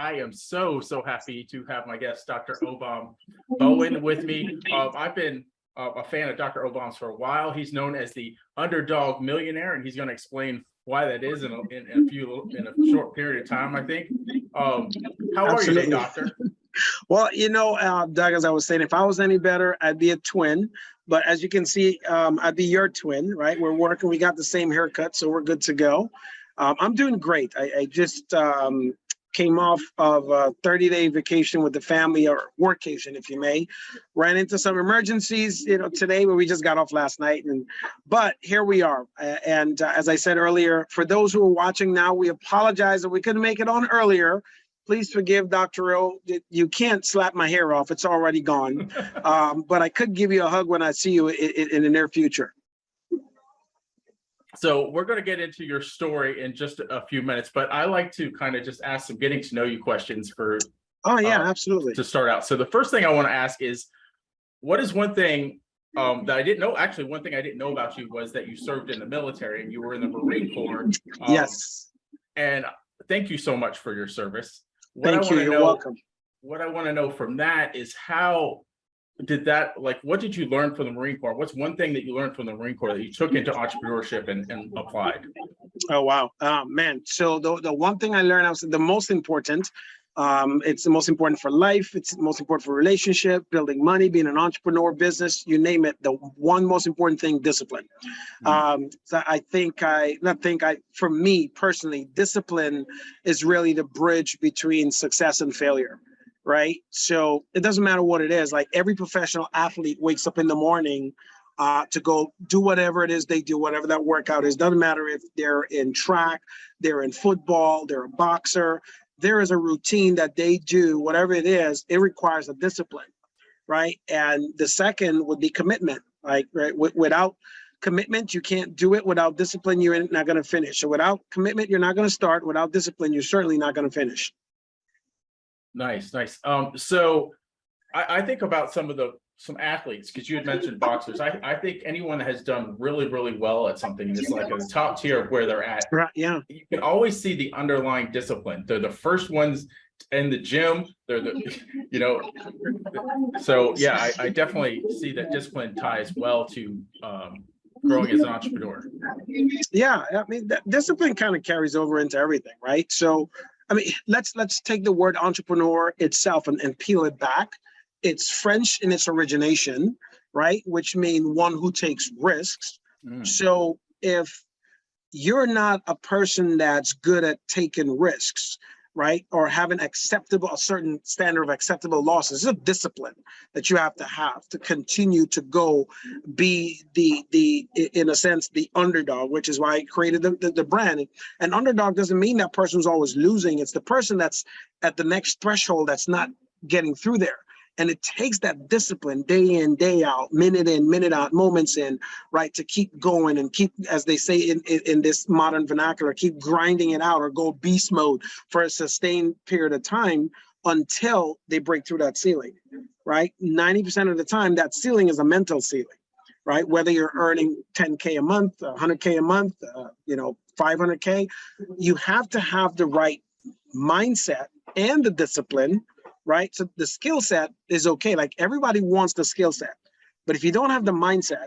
I am so happy to have my guest, Dr. Obom Bowen, with me. I've been a fan of Dr. Obom's for a while. He's known as the Underdog Millionaire, and he's going to explain why that is in a short period of time, I think. How are you today, Doctor? Well, Doug, as I was saying, if I was any better, I'd be a twin. But as you can see, I'd be your twin, right? We're working. We got the same haircut, so we're good to go. I'm doing great. I just came off of a 30-day vacation with the family, or workcation, if you may. Ran into some emergencies, today, but we just got off last night. But here we are. And as I said earlier, for those who are watching now, we apologize that we couldn't make it on earlier. Please forgive Dr. O. You can't slap my hair off. It's already gone. But I could give you a hug when I see you in the near future. So we're going to get into your story in just a few minutes, but I like to kind of just ask some getting to know you questions for. Oh, yeah, absolutely. To start out. So the first thing I want to ask is, what is one thing that I didn't know? Actually, one thing I didn't know about you was that you served in the military and you were in the Marine Corps. Yes. And thank you so much for your service. Thank you. You're welcome. What I want to know from that is, how did that, what did you learn from the Marine Corps? What's one thing that you learned from the Marine Corps that you took into entrepreneurship and applied? Oh, wow. Man. So the one thing I learned, the most important, it's the most important for life. It's the most important for relationship, building money, being an entrepreneur, business, you name it. The one most important thing, discipline. So for me personally, discipline is really the bridge between success and failure. Right. So it doesn't matter what it is. Like, every professional athlete wakes up in the morning to go do whatever it is they do, whatever that workout is. Doesn't matter if they're in track, they're in football, they're a boxer. There is a routine that they do, whatever it is, it requires a discipline. Right. And the second would be commitment. Right. Without commitment, you can't do it. Without discipline, you're not going to finish. So without commitment, you're not going to start. Without discipline, you're certainly not going to finish. Nice. So I think about some athletes, because you had mentioned boxers. I think anyone that has done really, really well at something is like at the top tier of where they're at. Right. Yeah. You can always see the underlying discipline. They're the first ones in the gym. They're so yeah, I definitely see that discipline ties well to growing as an entrepreneur. Yeah. I mean, that discipline kind of carries over into everything, right? So, I mean, let's take the word entrepreneur itself and peel it back. It's French in its origination, right? Which means one who takes risks. So if you're not a person that's good at taking risks, right, or having a certain standard of acceptable losses, it's a discipline that you have to continue to go be in a sense, the underdog, which is why I created the brand. And underdog doesn't mean that person's always losing. It's the person that's at the next threshold that's not getting through there. And it takes that discipline day in, day out, minute in, minute out, moments in, right, to keep going and keep, as they say in this modern vernacular, keep grinding it out or go beast mode for a sustained period of time until they break through that ceiling, right? 90% of the time, that ceiling is a mental ceiling, right? Whether you're earning 10K a month, 100K a month, 500K, you have to have the right mindset and the discipline, right? So the skill set is okay. Like, everybody wants the skill set, but if you don't have the mindset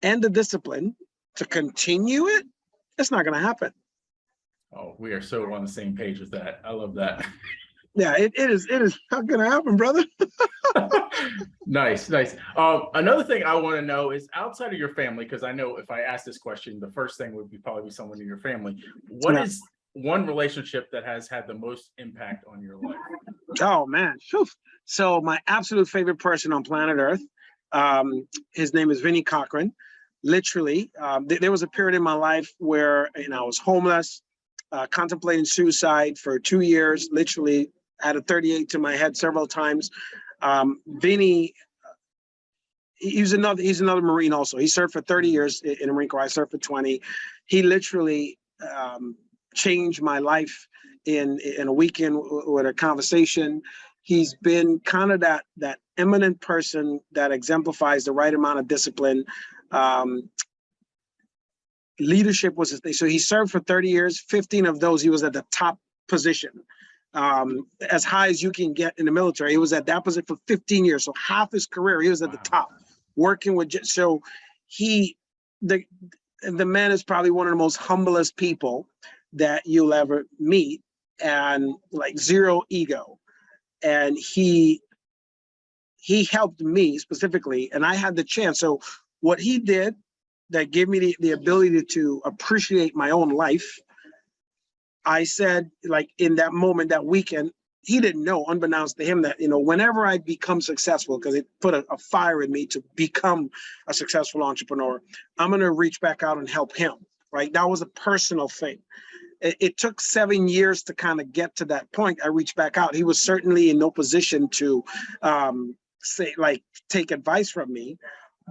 and the discipline to continue it, it's not going to happen. Oh, we are so on the same page with that. I love that. Yeah, it is not going to happen, brother. Nice. Another thing I want to know is, outside of your family, because I know if I ask this question, the first thing would probably be someone in your family. What is one relationship that has had the most impact on your life? Oh, man. So my absolute favorite person on planet Earth, his name is Vinny Cochran. Literally, there was a period in my life where I was homeless, contemplating suicide for 2 years, literally had a 38 to my head several times. Vinny, he's another Marine also. He served for 30 years in the Marine Corps. I served for 20. He literally changed my life in a weekend with a conversation. He's been kind of that eminent person that exemplifies the right amount of discipline. Leadership was his thing. So he served for 30 years. 15 of those, he was at the top position, as high as you can get in the military. He was at that position for 15 years. So half his career, he was at the top, working with, so the man is probably one of the most humblest people that you'll ever meet, and like zero ego. And he helped me specifically, and I had the chance. So what he did that gave me the ability to appreciate my own life, I said, like in that moment, that weekend, he didn't know, unbeknownst to him, that, whenever I become successful, because it put a fire in me to become a successful entrepreneur, I'm going to reach back out and help him, right? That was a personal thing. It took 7 years to kind of get to that point. I reached back out. He was certainly in no position to take advice from me,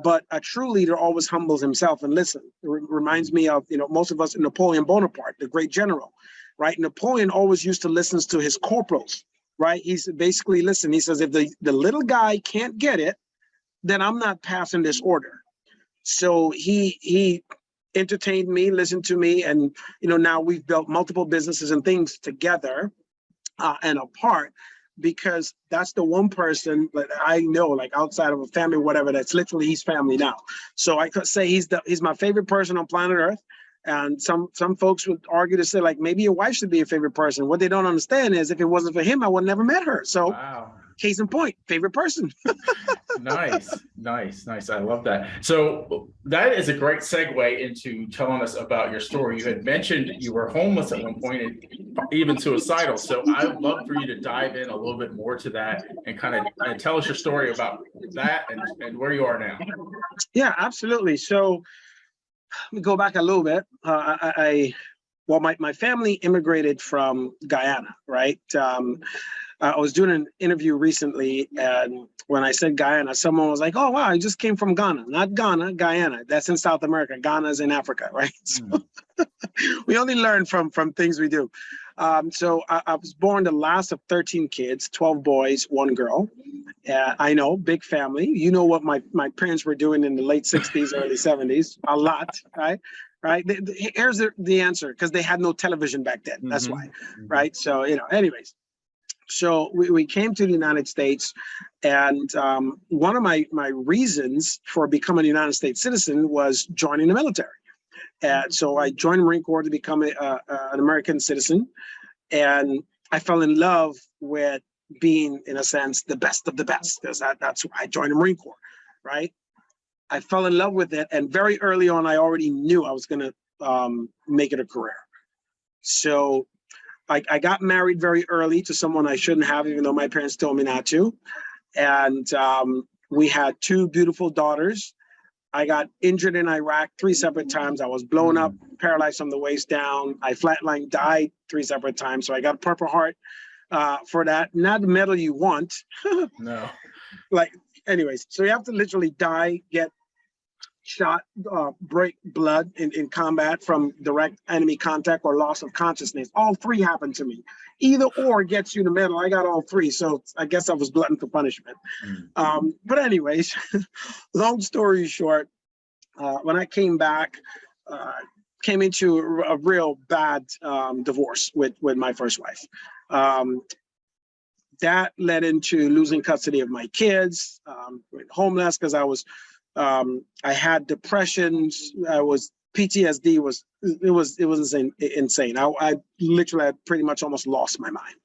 but a true leader always humbles himself and listen. It reminds me of, most of us, Napoleon Bonaparte, the great general, right? Napoleon always used to listen to his corporals, right? He's basically, listen, he says, if the little guy can't get it, then I'm not passing this order. So he entertained me, listened to me, and now we've built multiple businesses and things together and apart, because that's the one person that I know, like outside of a family or whatever, that's literally his family now. So I could say he's my favorite person on planet Earth. And some folks would argue to say, like, maybe your wife should be your favorite person. What they don't understand is, if it wasn't for him, I would never met her. So wow. Case in point, favorite person. Nice. I love that. So that is a great segue into telling us about your story. You had mentioned you were homeless at one point and even suicidal. So I would love for you to dive in a little bit more to that and kind of tell us your story about that and where you are now. Yeah, absolutely. So let me go back a little bit. My family immigrated from Guyana, right? I was doing an interview recently, and when I said Guyana, someone was like, "Oh, wow, I just came from Ghana." Not Ghana, Guyana. That's in South America. Ghana is in Africa, right? So we only learn from things we do. So I was born the last of 13 kids, 12 boys, 1 girl. I know, big family. You know what my parents were doing in the late 60s, early 70s. A lot, right? Right. Here's the answer, because they had no television back then. That's why, right? So, anyways. So we came to the United States, and one of my reasons for becoming a United States citizen was joining the military. And so I joined the Marine Corps to become an American citizen, and I fell in love with being, in a sense, the best of the best, because that's why I joined the Marine Corps, right? I fell in love with it, and very early on, I already knew I was going to make it a career. So I got married very early to someone I shouldn't have, even though my parents told me not to. And we had 2 beautiful daughters. I got injured in Iraq 3 separate times. I was blown up, paralyzed from the waist down. I flatlined, died 3 separate times. So I got a Purple Heart for that. Not the medal you want. No. Anyways, so you have to literally die, get shot, break blood in combat from direct enemy contact, or loss of consciousness. All 3 happened to me. Either or gets you the medal. I got all 3, so I guess I was glutton for punishment. But anyways, long story short, when I came back, came into a real bad divorce with my first wife. That led into losing custody of my kids, homeless because I was. I had depressions. PTSD was insane. I literally had pretty much almost lost my mind.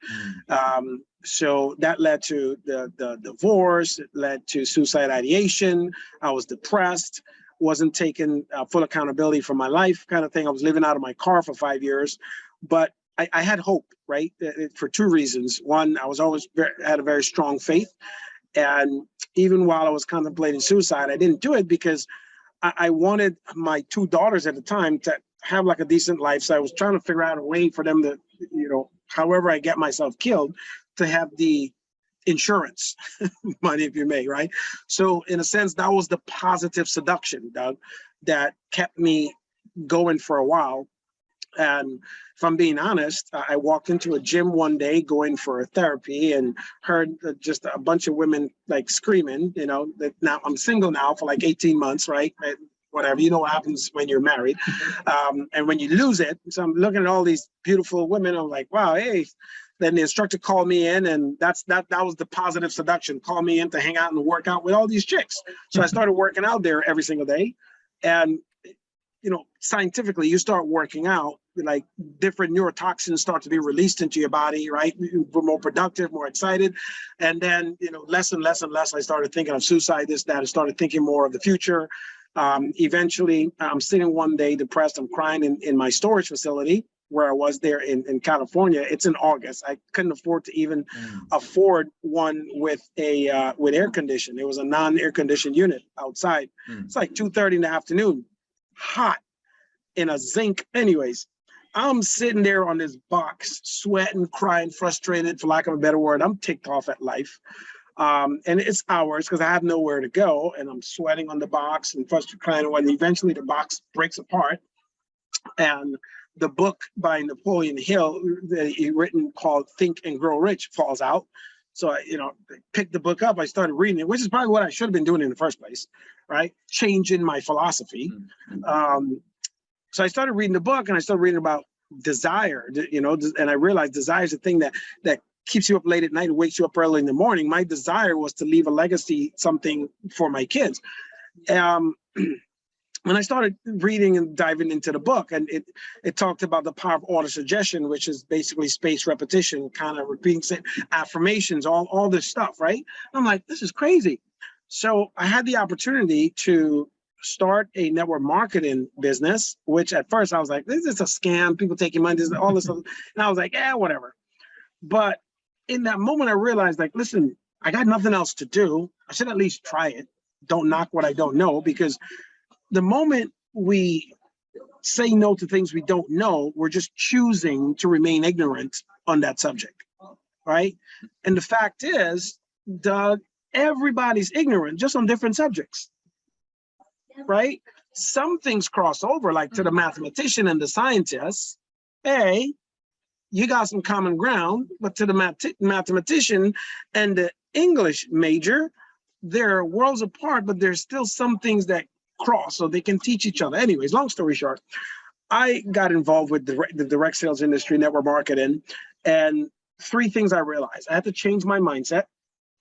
So that led to the divorce. It led to suicide ideation. I was depressed. Wasn't taking full accountability for my life, kind of thing. I was living out of my car for 5 years, but I had hope, right? For 2 reasons. One, I was always had a very strong faith. And even while I was contemplating suicide, I didn't do it because I wanted my 2 daughters at the time to have like a decent life. So I was trying to figure out a way for them to, however I get myself killed, to have the insurance money, if you may, right? So in a sense, that was the positive seduction, Doug, that kept me going for a while. And if I'm being honest, I walked into a gym one day going for therapy and heard just a bunch of women like screaming, that now I'm single now for like 18 months, right? Whatever, what happens when you're married. And when you lose it. So I'm looking at all these beautiful women. I'm like, wow, hey, Then the instructor called me in, and that was the positive seduction. Call me in to hang out and work out with all these chicks. So I started working out there every single day. And scientifically, you start working out, like different neurotoxins start to be released into your body, right? We're more productive, more excited. And then, less and less and less, I started thinking of suicide, this, that. I started thinking more of the future. Eventually, I'm sitting one day depressed. I'm crying in my storage facility where I was there in California. It's in August. I couldn't afford to even afford one with air conditioning. It was a non-air conditioned unit outside. It's like 2:30 in the afternoon, hot in a zinc. Anyways, I'm sitting there on this box, sweating, crying, frustrated, for lack of a better word. I'm ticked off at life. And it's hours because I have nowhere to go, and I'm sweating on the box and frustrated, crying. And eventually the box breaks apart, and the book by Napoleon Hill that he written called Think and Grow Rich falls out. So I, picked the book up. I started reading it, which is probably what I should have been doing in the first place, right? Changing my philosophy. So I started reading the book, and I started reading about desire, and I realized desire is a thing that keeps you up late at night and wakes you up early in the morning. My desire was to leave a legacy, something for my kids. When I started reading and diving into the book, and it talked about the power of autosuggestion, which is basically spaced repetition, kind of repeating affirmations, all this stuff, right? I'm like, this is crazy. So I had the opportunity to start a network marketing business, which at first I was like, this is a scam, people taking money, all this stuff. And I was like, yeah, whatever. But in that moment, I realized, like, listen, I got nothing else to do. I should at least try it. Don't knock what I don't know, because the moment we say no to things we don't know, we're just choosing to remain ignorant on that subject, right? And the fact is, Doug, everybody's ignorant, just on different subjects, right? Some things cross over, like to the mathematician and the scientist. Hey, you got some common ground, but to the mathematician and the English major, they're worlds apart, but there's still some things that cross, so they can teach each other. Anyways, long story short, I got involved with the direct sales industry, network marketing, and three things I realized. I had to change my mindset,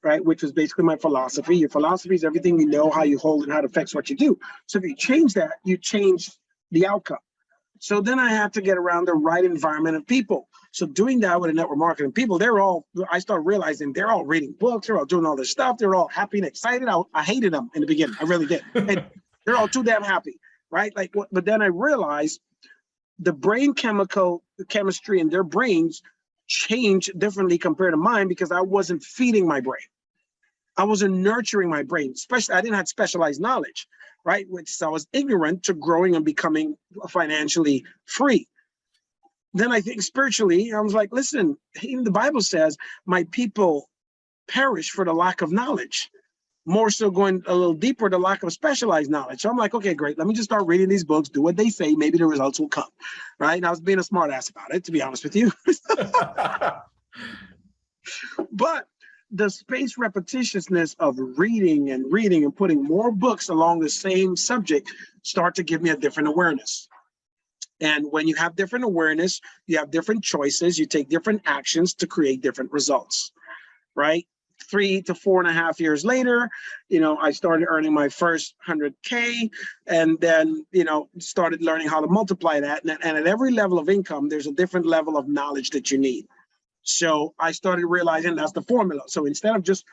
right, which was basically my philosophy. Your philosophy is everything you know, how you hold, and how it affects what you do. So if you change that, you change the outcome. So then I had to get around the right environment of people. So doing that with a network marketing people, I started realizing they're all reading books, they're all doing all this stuff, they're all happy and excited. I hated them in the beginning, I really did. And they're all too damn happy, right? But then I realized the brain chemistry in their brains changed differently compared to mine, because I wasn't feeding my brain. I wasn't nurturing my brain, especially I didn't have specialized knowledge, right? Which I was ignorant to growing and becoming financially free. Then I think spiritually, I was like, listen, even the Bible says, my people perish for the lack of knowledge. More so going a little deeper, the lack of specialized knowledge. So I'm like, okay, great. Let me just start reading these books, do what they say. Maybe the results will come, right? And I was being a smart ass about it, to be honest with you. But the spaced repetitiousness of reading and putting more books along the same subject start to give me a different awareness. And when you have different awareness, you have different choices, you take different actions to create different results, right? 3 to 4.5 years later, I started earning my first 100K, and then, started learning how to multiply that. And at every level of income, there's a different level of knowledge that you need. So I started realizing that's the formula. So instead of just,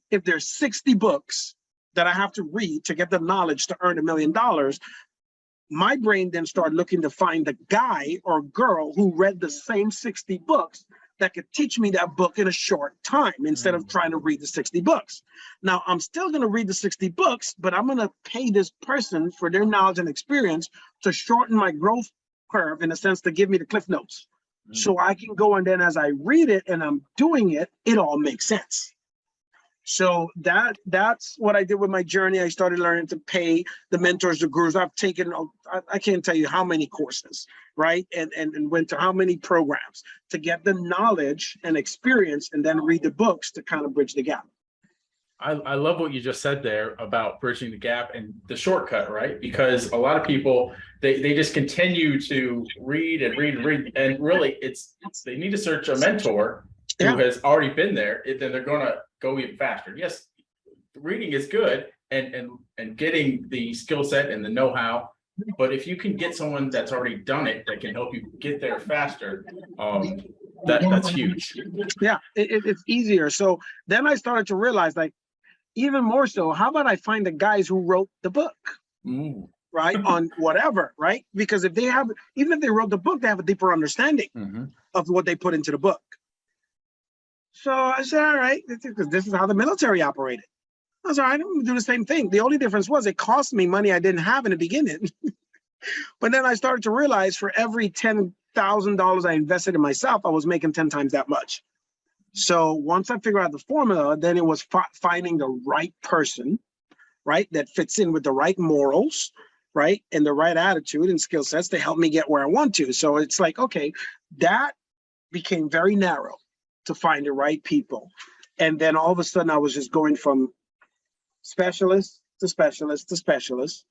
if there's 60 books that I have to read to get the knowledge to earn $1 million, my brain then started looking to find the guy or girl who read the same 60 books that could teach me that book in a short time, instead of trying to read the 60 books. Now, I'm still going to read the 60 books, but I'm going to pay this person for their knowledge and experience to shorten my growth curve, in a sense, to give me the cliff notes. So I can go, and then as I read it and I'm doing it, it all makes sense. So that's what I did with my journey. I started learning to pay the mentors, the gurus. I've taken, I can't tell you how many courses, right? And went to how many programs to get the knowledge and experience, and then read the books to kind of bridge the gap. I love what you just said there about bridging the gap and the shortcut, right? Because a lot of people, they just continue to read and read and read, and really they need to search a mentor who has already been there, then they're going to go even faster. Yes, reading is good and getting the skill set and the know-how, but if you can get someone that's already done it that can help you get there faster, that's huge. Yeah, it's easier. So then I started to realize, like, even more so, how about I find the guys who wrote the book, right, on whatever, right? Because if they have, even if they wrote the book, they have a deeper understanding of what they put into the book. So I said, all right, because this is how the military operated. I was all right, I'm gonna do the same thing. The only difference was it cost me money I didn't have in the beginning. But then I started to realize for every $10,000 I invested in myself, I was making 10 times that much. So once I figured out the formula, then it was finding the right person, right, that fits in with the right morals, right, and the right attitude and skill sets to help me get where I want to. So it's like, okay, that became very narrow to find the right people. And then all of a sudden I was just going from specialist to specialist to specialist.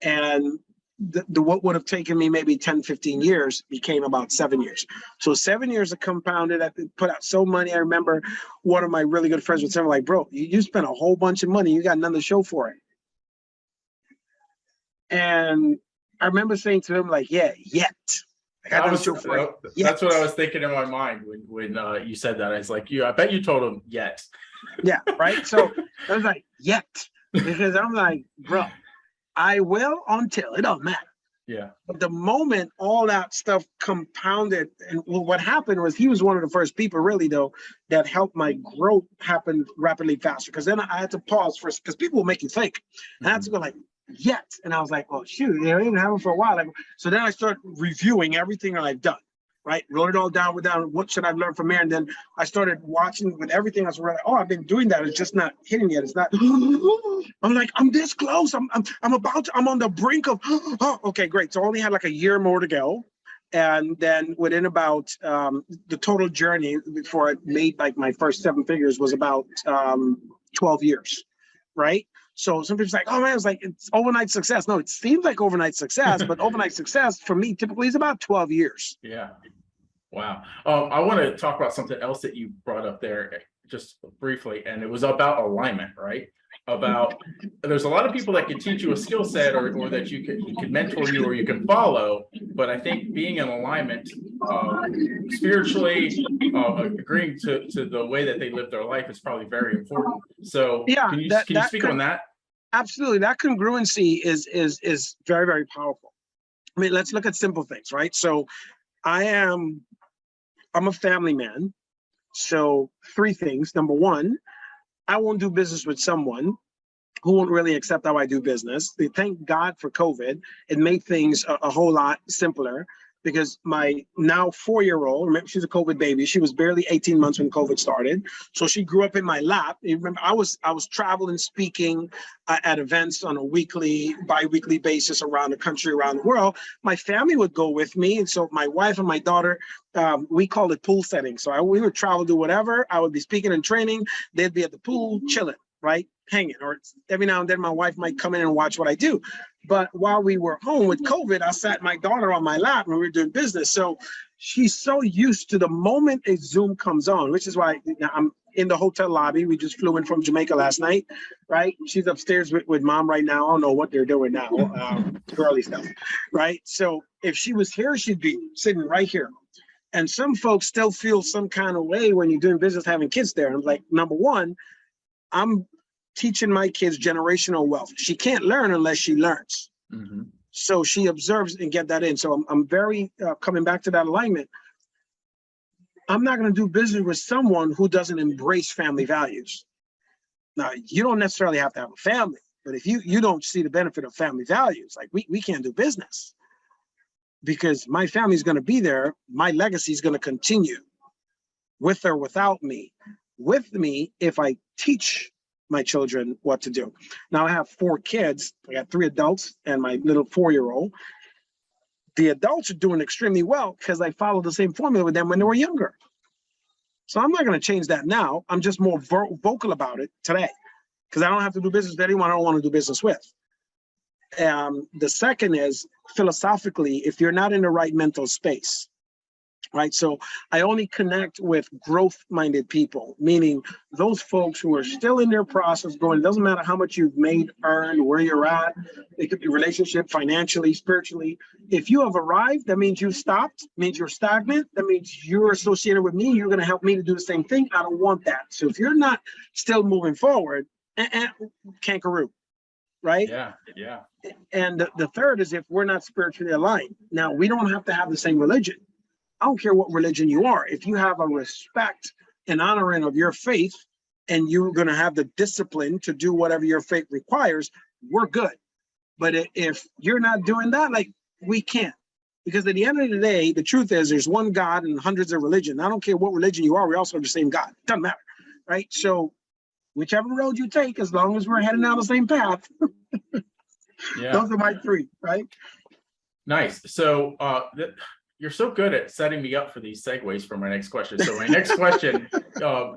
And the what would have taken me maybe 10, 15 years became about 7 years. So 7 years of compounded, I put out so money. I remember one of my really good friends would say, like, bro, you spent a whole bunch of money. You got another show for it. And I remember saying to him, like, yeah, yet. That's what I was thinking in my mind when you said that. I was like, I bet you told him yet. Yeah, right. So I was like, yet, because I'm like, bro, I will until it don't matter. Yeah. But the moment all that stuff compounded, and what happened was he was one of the first people, really, though, that helped my growth happen rapidly faster. Because then I had to pause first, because people will make you think. And I had to go like, yet. And I was like, well, shoot, I didn't have it for a while. So then I started reviewing everything that I've done. Right, wrote it all down. What should I learn from here? And then I started watching with everything. I was like, oh, I've been doing that. It's just not hitting yet. It's not. I'm like, I'm this close. I'm on the brink of. Oh, okay, great. So I only had like a year more to go, and then within about the total journey before I made like my first 7 figures was about 12 years, right? So some people's like, oh man, it's overnight success. No, it seems like overnight success, but overnight success for me typically is about 12 years. Yeah. Wow. I want to talk about something else that you brought up there just briefly, and it was about alignment, right? There's a lot of people that can teach you a skill set or that you can mentor you or you can follow, but I think being in alignment spiritually, agreeing to the way that they live their life is probably very important. So yeah, can you speak on that? Absolutely. That congruency is very, very powerful. I mean, let's look at simple things, right? So I'm a family man. So 3 things. Number 1, I won't do business with someone who won't really accept how I do business. Thank God for COVID. It made things a whole lot simpler because my now 4-year-old, remember, she's a COVID baby. She was barely 18 months when COVID started. So she grew up in my lap. You remember, I was traveling, speaking at events on a weekly, bi-weekly basis around the country, around the world. My family would go with me. And so my wife and my daughter, we called it pool setting. So we would travel, do whatever. I would be speaking and training. They'd be at the pool chilling, right? Hanging, or every now and then my wife might come in and watch what I do. But while we were home with COVID, I sat my daughter on my lap and we were doing business. So she's so used to the moment a Zoom comes on, which is why I'm in the hotel lobby. We just flew in from Jamaica last night, right? She's upstairs with mom right now. I don't know what they're doing now, girly stuff, right? So if she was here, she'd be sitting right here. And some folks still feel some kind of way when you're doing business having kids there. And I'm like, number 1, I'm teaching my kids generational wealth. She can't learn unless she learns. Mm-hmm. So she observes and get that in. So I'm very coming back to that alignment. I'm not going to do business with someone who doesn't embrace family values. Now, you don't necessarily have to have a family, but if you don't see the benefit of family values, like we can't do business because my family is going to be there. My legacy is going to continue with or without me. With me, if I teach my children what to do. Now I have 4 kids. I got 3 adults and my little 4-year-old. The adults are doing extremely well because I followed the same formula with them when they were younger. So I'm not going to change that now. I'm just more vocal about it today. because I don't have to do business with anyone I don't want to do business with. The second is philosophically, if you're not in the right mental space, right? So I only connect with growth-minded people, meaning those folks who are still in their process going, it doesn't matter how much you've made, earned, where you're at. It could be relationship, financially, spiritually. If you have arrived, that means you've stopped, means you're stagnant. That means you're associated with me. You're going to help me to do the same thing. I don't want that. So if you're not still moving forward, kangaroo, right? Yeah, yeah. And the third is if we're not spiritually aligned. Now, we don't have to have the same religion. I don't care what religion you are. If you have a respect and honoring of your faith and you're going to have the discipline to do whatever your faith requires, we're good. But if you're not doing that, like, we can't. Because at the end of the day, the truth is there's one God and hundreds of religions. I don't care what religion you are, we also have the same God. It doesn't matter, right? So whichever road you take, as long as we're heading down the same path, Yeah. those are my three, right? Nice. So you're so good at setting me up for these segues for my next question. So my next question,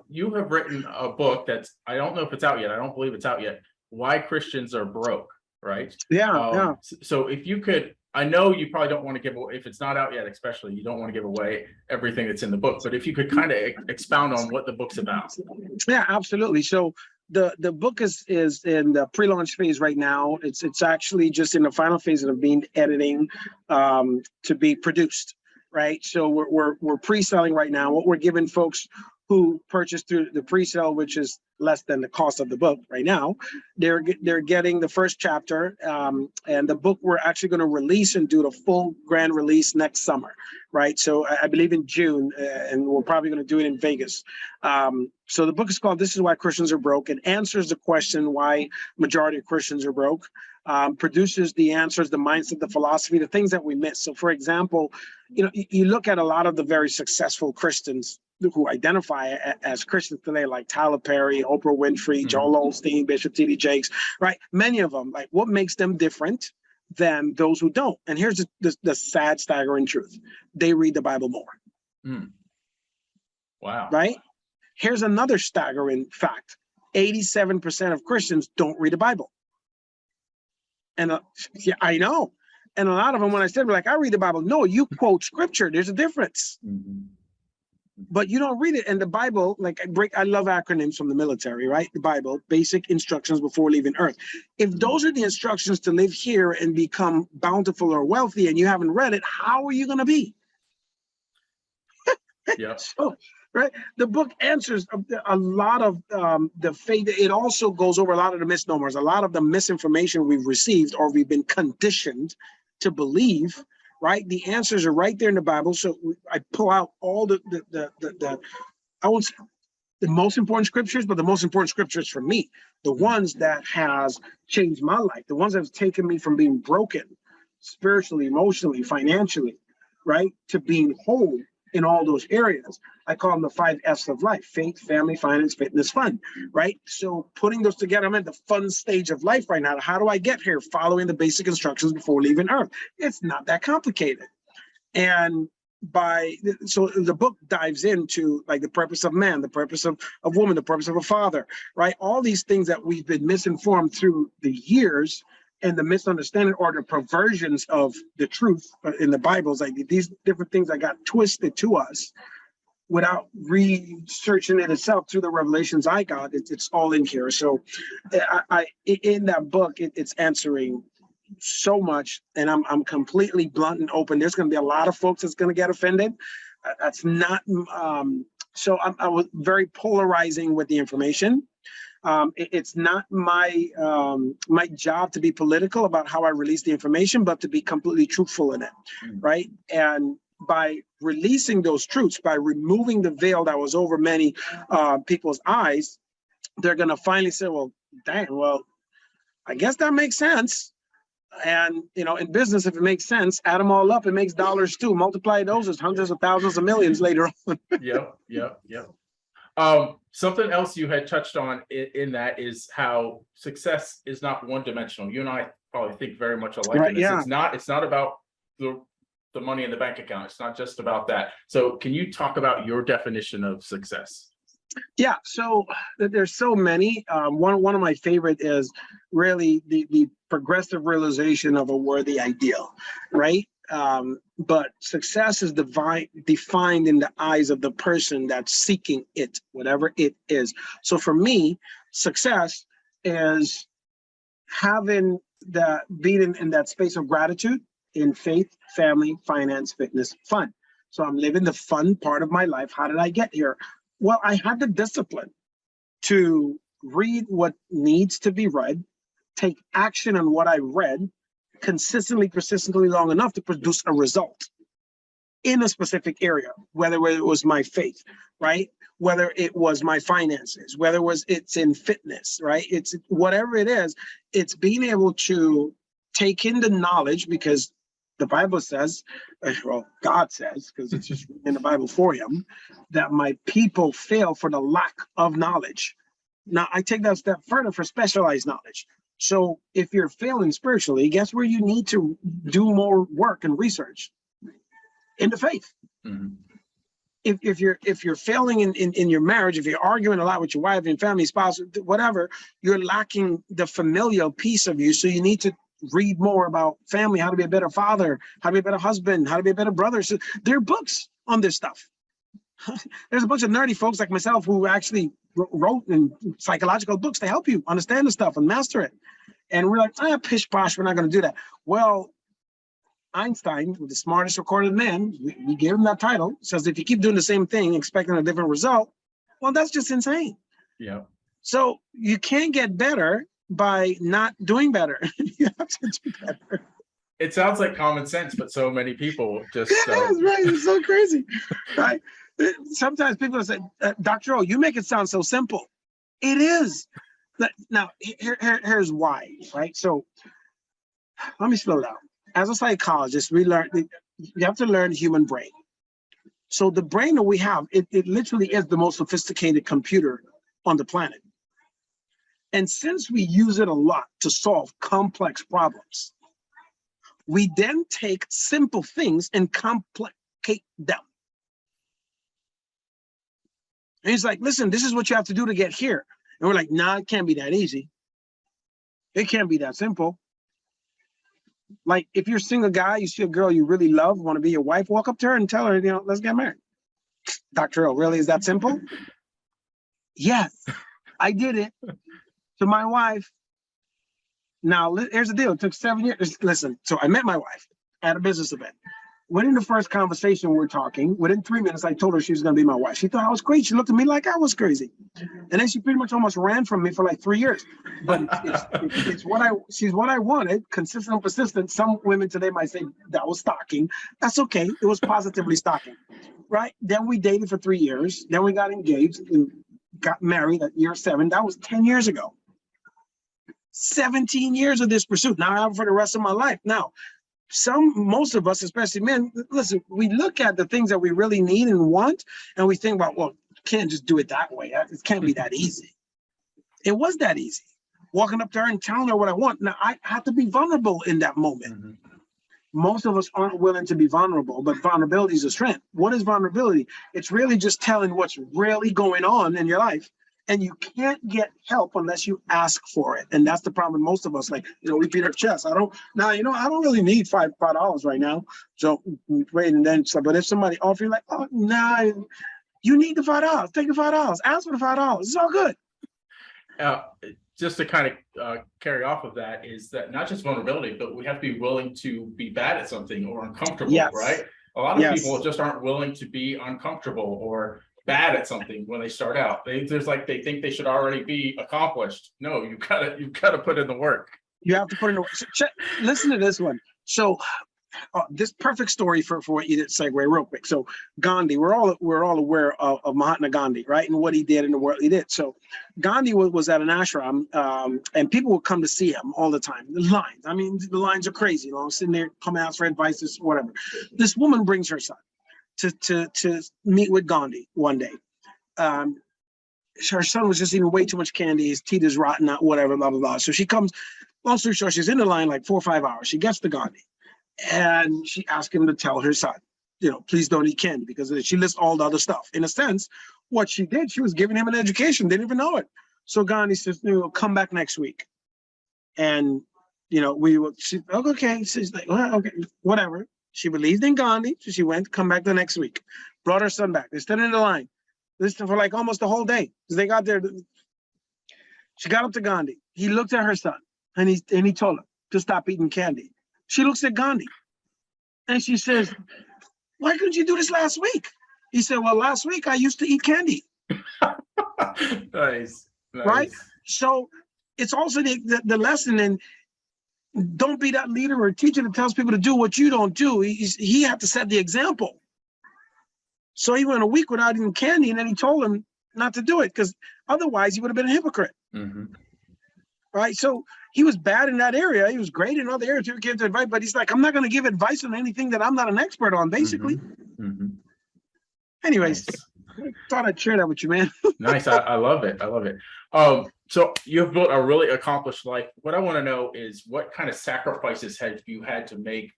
you have written a book that's, I don't know if it's out yet. I don't believe it's out yet. Why Christians Are Broke, right? Yeah. So if you could, I know you probably don't want to give away, if it's not out yet, especially, you don't want to give away everything that's in the book, but if you could kind of expound on what the book's about. Yeah, absolutely. So the book is in the pre-launch phase right now. It's actually just in the final phase of being editing to be produced, right? So we're pre-selling right now. What we're giving folks who purchase through the pre-sale, which is less than the cost of the book right now, they're getting the first chapter, and the book we're actually going to release and do the full grand release next summer, right? So I believe in June, and we're probably going to do it in Vegas. So the book is called "This Is Why Christians Are Broke." It answers the question why majority of Christians are broke, produces the answers, the mindset, the philosophy, the things that we miss. So for example, you look at a lot of the very successful Christians who identify as Christians today, like Tyler Perry, Oprah Winfrey, Joel Osteen, Bishop T.D. Jakes, right? Many of them, like, what makes them different than those who don't? And here's the sad, staggering truth. They read the Bible more. Wow. Right? Here's another staggering fact. 87% of Christians don't read the Bible. And yeah, I know. And a lot of them, when I said, like, I read the Bible, no, you quote scripture. There's a difference. But you don't read it. And the Bible, like, I love acronyms from the military, right? The Bible, basic instructions before leaving Earth. If those are the instructions to live here and become bountiful or wealthy, and you haven't read it, how are you going to be? Yeah. So, right. The book answers a lot of the faith. It also goes over a lot of the misnomers, a lot of the misinformation we've received or we've been conditioned to believe. Right, the answers are right there in the Bible. So I pull out all the I won't say the most important scriptures, but the most important scriptures for me, the ones that has changed my life, the ones that have taken me from being broken spiritually, emotionally, financially, right, to being whole in all those areas. I call them the 5 F's of life: faith, family, finance, fitness, fun, right? So putting those together, I'm at the fun stage of life right now. How do I get here? Following the basic instructions before leaving Earth. It's not that complicated. And so the book dives into, like, the purpose of man, the purpose of woman, the purpose of a father, right? All these things that we've been misinformed through the years, and the misunderstanding or the perversions of the truth in the Bible, like these different things that got twisted to us without researching it itself through the revelations I got. It's all in here. So I in that book, it's answering so much, and I'm completely blunt and open. There's going to be a lot of folks that's going to get offended. That's not so I was very polarizing with the information. It's not my my job to be political about how I release the information, but to be completely truthful in it, right? And by releasing those truths, by removing the veil that was over many people's eyes, they're going to finally say, well, dang, well, I guess that makes sense. And, in business, if it makes sense, add them all up, it makes dollars too. Multiply those as hundreds of thousands of millions later on. Yep. Something else you had touched on in that is how success is not one-dimensional. You and I probably think very much alike in this. Yeah. It's not about the money in the bank account. It's not just about that. So can you talk about your definition of success? Yeah, so there's so many. One of my favorite is really the progressive realization of a worthy ideal, right? But success is defined in the eyes of the person that's seeking it, whatever it is. So for me, success is having being in that space of gratitude in faith, family, finance, fitness, fun. So I'm living the fun part of my life. How did I get here? Well, I had the discipline to read what needs to be read, take action on what I read consistently, persistently long enough to produce a result in a specific area, whether it was my faith, right? Whether it was my finances, whether it's in fitness, right? It's whatever it is, it's being able to take in the knowledge, because the Bible says, well, God says, because it's just in the Bible for him, that my people fail for the lack of knowledge. Now, I take that a step further for specialized knowledge. So if you're failing spiritually, guess where you need to do more work and research? In the faith. Mm-hmm. If you're failing in your marriage, if you're arguing a lot with your wife and family, spouse, whatever, you're lacking the familial piece of you. So you need to read more about family, how to be a better father, how to be a better husband, how to be a better brother. So there are books on this stuff. There's a bunch of nerdy folks like myself who actually wrote in psychological books to help you understand the stuff and master it. And we're like, pish posh, we're not going to do that. Well, Einstein, the smartest recorded man, we gave him that title, says if you keep doing the same thing, expecting a different result, well, that's just insane. Yeah. So you can't get better by not doing better. You have to do better. It sounds like common sense, but so many people just... It is, right? It's so crazy, right? Sometimes people say, Dr. O, you make it sound so simple. It is. Now, here's why, right? So let me slow down. As a psychologist, you have to learn the human brain. So the brain that we have, it literally is the most sophisticated computer on the planet. And since we use it a lot to solve complex problems, we then take simple things and complicate them. And he's like, listen, this is what you have to do to get here. And we're like, nah, it can't be that easy. It can't be that simple. Like if you're a single guy, you see a girl you really love, want to be your wife, walk up to her and tell her, let's get married. Dr. O, really? Is that simple? Yes, I did it to my wife. Now, here's the deal. It took 7 years. Listen, so I met my wife at a business event. Within the first conversation we were talking, within 3 minutes, I told her she was going to be my wife. She thought I was crazy. She looked at me like I was crazy. And then she pretty much almost ran from me for like 3 years. But she's what I wanted, consistent and persistent. Some women today might say that was stalking. That's okay. It was positively stalking, right? Then we dated for 3 years. Then we got engaged and got married at year 7. That was 10 years ago. 17 years of this pursuit. Now I have for the rest of my life. Now, most of us, especially men, listen, we look at the things that we really need and want, and we think about, well, you can't just do it that way. It can't be that easy. It was that easy. Walking up to her and telling her what I want. Now, I had to be vulnerable in that moment. Mm-hmm. Most of us aren't willing to be vulnerable, but vulnerability is a strength. What is vulnerability? It's really just telling what's really going on in your life. And you can't get help unless you ask for it. And that's the problem with most of us. Like, we beat our chest. I don't really need $5 right now. So wait, and then, but if somebody offers you like, oh, nah, you need the $5. Take the $5. Ask for the $5. It's all good. Just to kind of carry off of that is that not just vulnerability, but we have to be willing to be bad at something or uncomfortable, yes. Right? A lot of people just aren't willing to be uncomfortable or bad at something when they start out. They think they should already be accomplished. No, you've got to put in the work. You have to put in the work. So listen to this one. So this perfect story for what you did segue real quick. So Gandhi, we're all aware of Mahatma Gandhi, right? And what he did in the world he did. So Gandhi was at an ashram, and people would come to see him all the time. The lines are crazy. Sitting there, coming out for advice, whatever. This woman brings her son to meet with Gandhi one day. Her son was just eating way too much candy. His teeth is rotten out, whatever, blah, blah, blah. So she comes, long story short, she's in the line like 4 or 5 hours. She gets to Gandhi and she asks him to tell her son, please don't eat candy, because she lists all the other stuff. In a sense, what she did, she was giving him an education, didn't even know it. So Gandhi says, come back next week. And, okay. She's like, well, okay, whatever. She believed in Gandhi. So she went, come back the next week. Brought her son back. They stood in the line. Listened for like almost the whole day. Because they got there. She got up to Gandhi. He looked at her son and he told her to stop eating candy. She looks at Gandhi and she says, why couldn't you do this last week? He said, well, last week I used to eat candy. Nice. Right? So it's also the lesson in don't be that leader or teacher that tells people to do what you don't do. He had to set the example. So he went a week without eating candy, and then he told him not to do it because otherwise he would have been a hypocrite. Mm-hmm. Right? So he was bad in that area. He was great in other areas. He gave advice, but he's like, I'm not going to give advice on anything that I'm not an expert on, basically. Mm-hmm. Mm-hmm. Anyways, Nice. I thought I'd share that with you, man. Nice. I love it. I love it. So you've built a really accomplished life. What I want to know is what kind of sacrifices have you had to make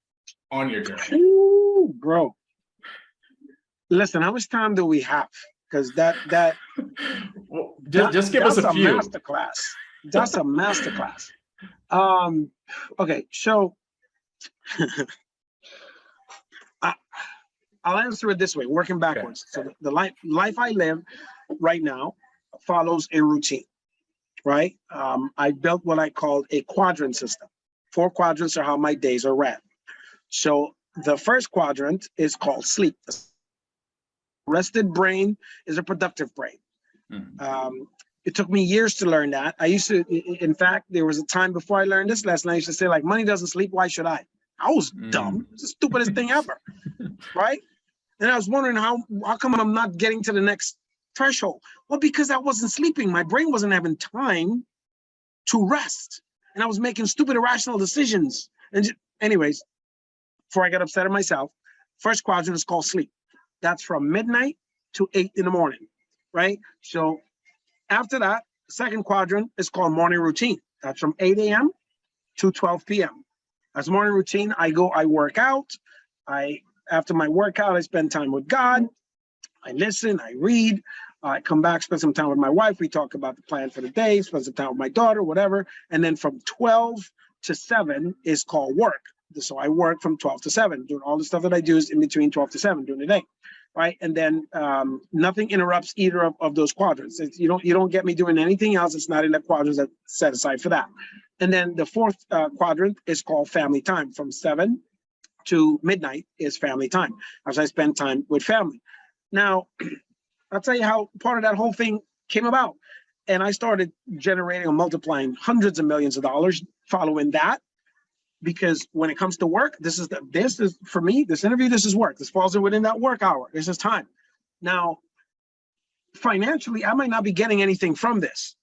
on your journey? Ooh, bro. Listen, how much time do we have? Because well, just give us a few. Masterclass. That's a masterclass. Okay, so I'll answer it this way, working backwards. Okay. So the life I live right now follows a routine, right? I built what I called a quadrant system. 4 quadrants are how my days are ran. So the first quadrant is called sleep. Rested brain is a productive brain. Mm-hmm. It took me years to learn that. I used to, in fact, there was a time before I learned this lesson, I used to say, like, money doesn't sleep, why should I? I was dumb. It's the stupidest thing ever, right? And I was wondering how come I'm not getting to the next threshold? Well, because I wasn't sleeping. My brain wasn't having time to rest. And I was making stupid, irrational decisions. And anyways, before I got upset at myself, first quadrant is called sleep. That's from midnight to 8 in the morning, right? So after that, second quadrant is called morning routine. That's from 8 a.m. to 12 p.m. As morning routine, I work out. After my workout, I spend time with God. I listen, I read, I come back, spend some time with my wife. We talk about the plan for the day, spend some time with my daughter, whatever. And then from 12 to 7 is called work. So I work from 12 to 7, doing all the stuff that I do is in between 12 to 7 during the day, right? And then nothing interrupts either of those quadrants. You don't get me doing anything else. It's not in the quadrants that set aside for that. And then the fourth quadrant is called family time. From 7 to midnight is family time, as I spend time with family. Now, I'll tell you how part of that whole thing came about. And I started generating and multiplying hundreds of millions of dollars following that. Because when it comes to work, this is for me, this interview, this is work. This falls in within that work hour. This is time. Now, financially, I might not be getting anything from this.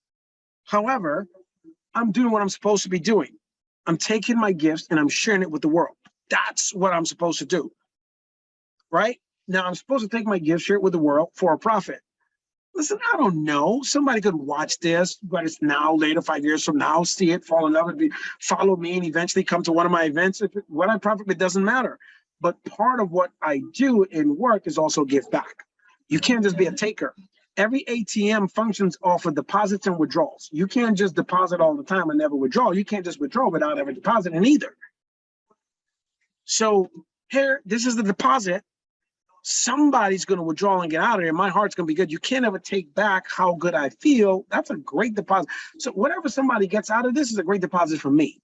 However, I'm doing what I'm supposed to be doing. I'm taking my gifts and I'm sharing it with the world. That's what I'm supposed to do. Right? Now, I'm supposed to take my gifts, share it with the world for a profit. Listen, I don't know. Somebody could watch this, but it's now, later, 5 years from now, see it, fall in love with me, follow me, and eventually come to one of my events. What I profit, it doesn't matter. But part of what I do in work is also give back. You can't just be a taker. Every ATM functions off of deposits and withdrawals. You can't just deposit all the time and never withdraw. You can't just withdraw without ever depositing either. So here, this is the deposit. Somebody's going to withdraw and get out of there. My heart's going to be good. You can't ever take back how good I feel. That's a great deposit. So whatever somebody gets out of this is a great deposit for me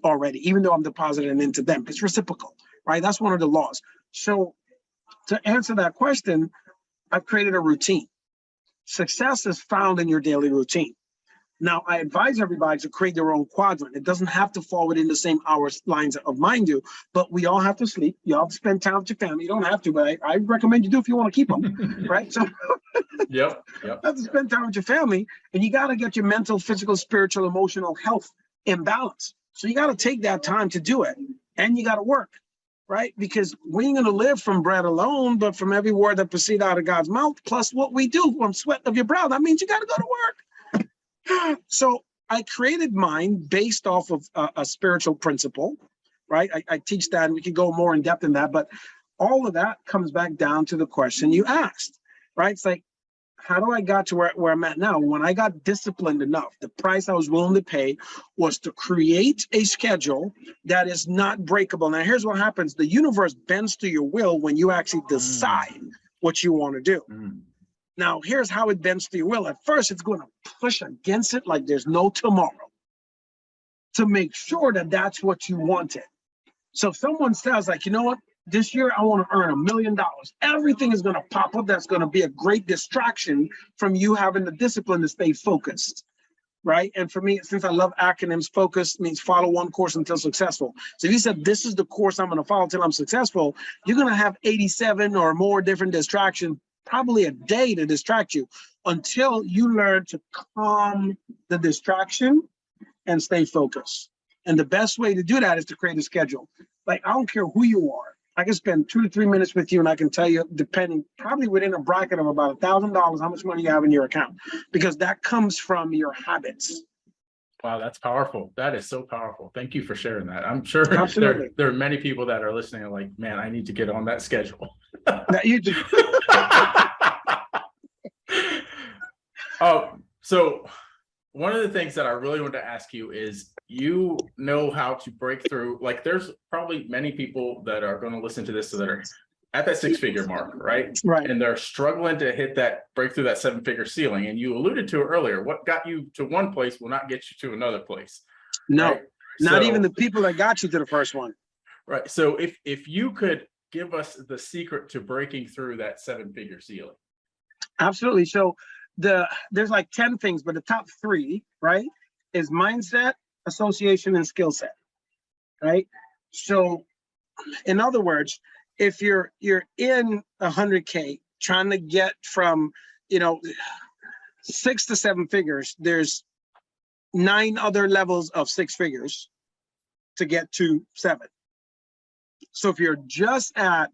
already, even though I'm depositing into them. It's reciprocal, right? That's one of the laws. So to answer that question, I've created a routine. Success is found in your daily routine. Now, I advise everybody to create their own quadrant. It doesn't have to fall within the same hours lines of mine do, but we all have to sleep. You all have to spend time with your family. You don't have to, but I recommend you do if you want to keep them, right? So Yep. You have to spend time with your family, and you got to get your mental, physical, spiritual, emotional health in balance. So you got to take that time to do it, and you got to work, right? Because we ain't going to live from bread alone, but from every word that proceeds out of God's mouth, plus what we do from sweat of your brow. That means you got to go to work. So I created mine based off of a spiritual principle, right? I teach that, and we can go more in depth in that, but all of that comes back down to the question you asked, right? It's like, how do I got to where I'm at now? When I got disciplined enough, the price I was willing to pay was to create a schedule that is not breakable. Now, here's what happens. The universe bends to your will when you actually decide what you want to do. Now, here's how it bends to your will. At first, it's going to push against it like there's no tomorrow to make sure that that's what you wanted. So if someone says, like, you know what, this year I want to earn $1 million, everything is going to pop up. That's going to be a great distraction from you having the discipline to stay focused, right? And for me, since I love acronyms, focus means follow one course until successful. So if you said, this is the course I'm going to follow until I'm successful, you're going to have 87 or more different distractions, probably a day to distract you, until you learn to calm the distraction and stay focused. And the best way to do that is to create a schedule. Like, I don't care who you are. I can spend 2 to 3 minutes with you and I can tell you, depending, probably within a bracket of about $1,000, how much money you have in your account, because that comes from your habits. Wow, that's powerful. That is so powerful. Thank you for sharing that. I'm sure there are many people that are listening and like, man, I need to get on that schedule. That you do. So one of the things that I really want to ask you is, you know how to break through, like, there's probably many people that are going to listen to this that are at that 6-figure mark, right? Right. And they're struggling to hit that, break through that 7-figure ceiling. And you alluded to it earlier. What got you to one place will not get you to another place. No, right? not even the people that got you to the first one. Right. So if you could give us the secret to breaking through that 7-figure ceiling. Absolutely. So there's like 10 things, but the top 3, right, is mindset, association, and skill set, right? So in other words, if you're in 100K trying to get from 6 to 7 figures, there's 9 other levels of 6 figures to get to 7. So if you're just at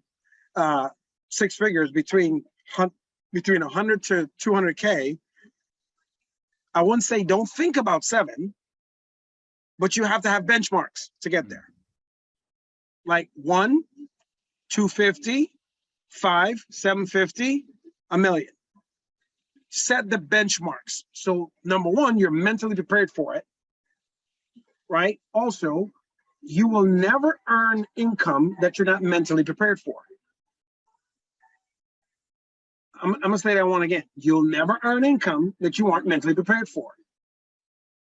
6 figures between 100 to 200K, I wouldn't say don't think about 7, but you have to have benchmarks to get there. Like 1, 250, 5, 750, $1 million. Set the benchmarks. So number 1, you're mentally prepared for it, right? Also, you will never earn income that you're not mentally prepared for. I'm gonna say that one again. You'll never earn income that you aren't mentally prepared for.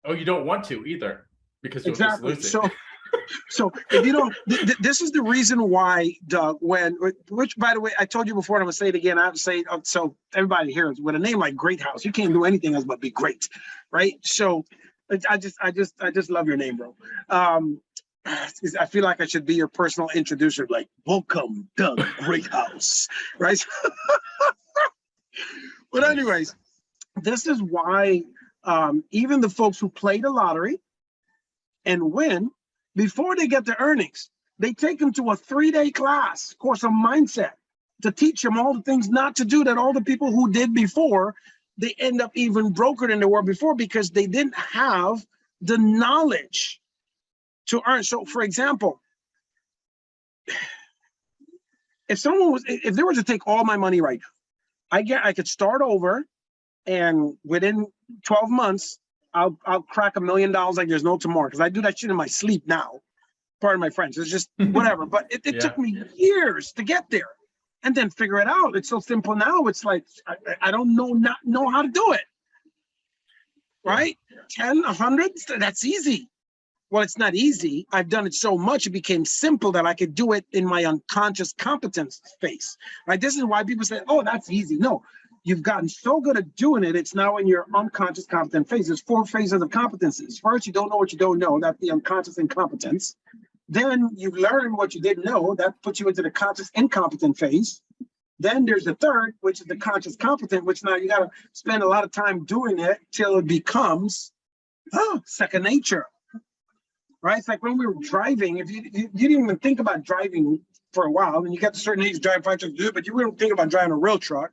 Oh, you don't want to either, because you'll exactly. just lose it. So if you don't, this is the reason why, Doug, which by the way, I told you before, and I'm gonna say it again. I have to say, so everybody here, with a name like Great House, you can't do anything else but be great, right? So I just love your name, bro. I feel like I should be your personal introducer, like, welcome, Doug Great House, right? But anyways, this is why even the folks who play the lottery and win, before they get the earnings, they take them to a 3-day course of mindset to teach them all the things not to do that all the people who did before, they end up even broker than they were before, because they didn't have the knowledge to earn. So for example, if they were to take all my money right now, I could start over, and within 12 months, I'll crack $1 million like there's no tomorrow, because I do that shit in my sleep now. Pardon my French. It's just whatever. But it took me years to get there, and then figure it out. It's so simple now. It's like I don't not know how to do it. Right? 10, 100. That's easy. Well, it's not easy. I've done it so much, it became simple that I could do it in my unconscious competence phase. Right? This is why people say, "Oh, that's easy." No. You've gotten so good at doing it, it's now in your unconscious competent phase. There's 4 phases of competencies. First, you don't know what you don't know. That's the unconscious incompetence. Then you learn what you didn't know. That puts you into the conscious incompetent phase. Then there's the third, which is the conscious competent, which now you got to spend a lot of time doing it till it becomes second nature. Right? It's like when we were driving, if you didn't even think about driving for a while, and you got to a certain age, drive fire trucks, but you wouldn't think about driving a real truck.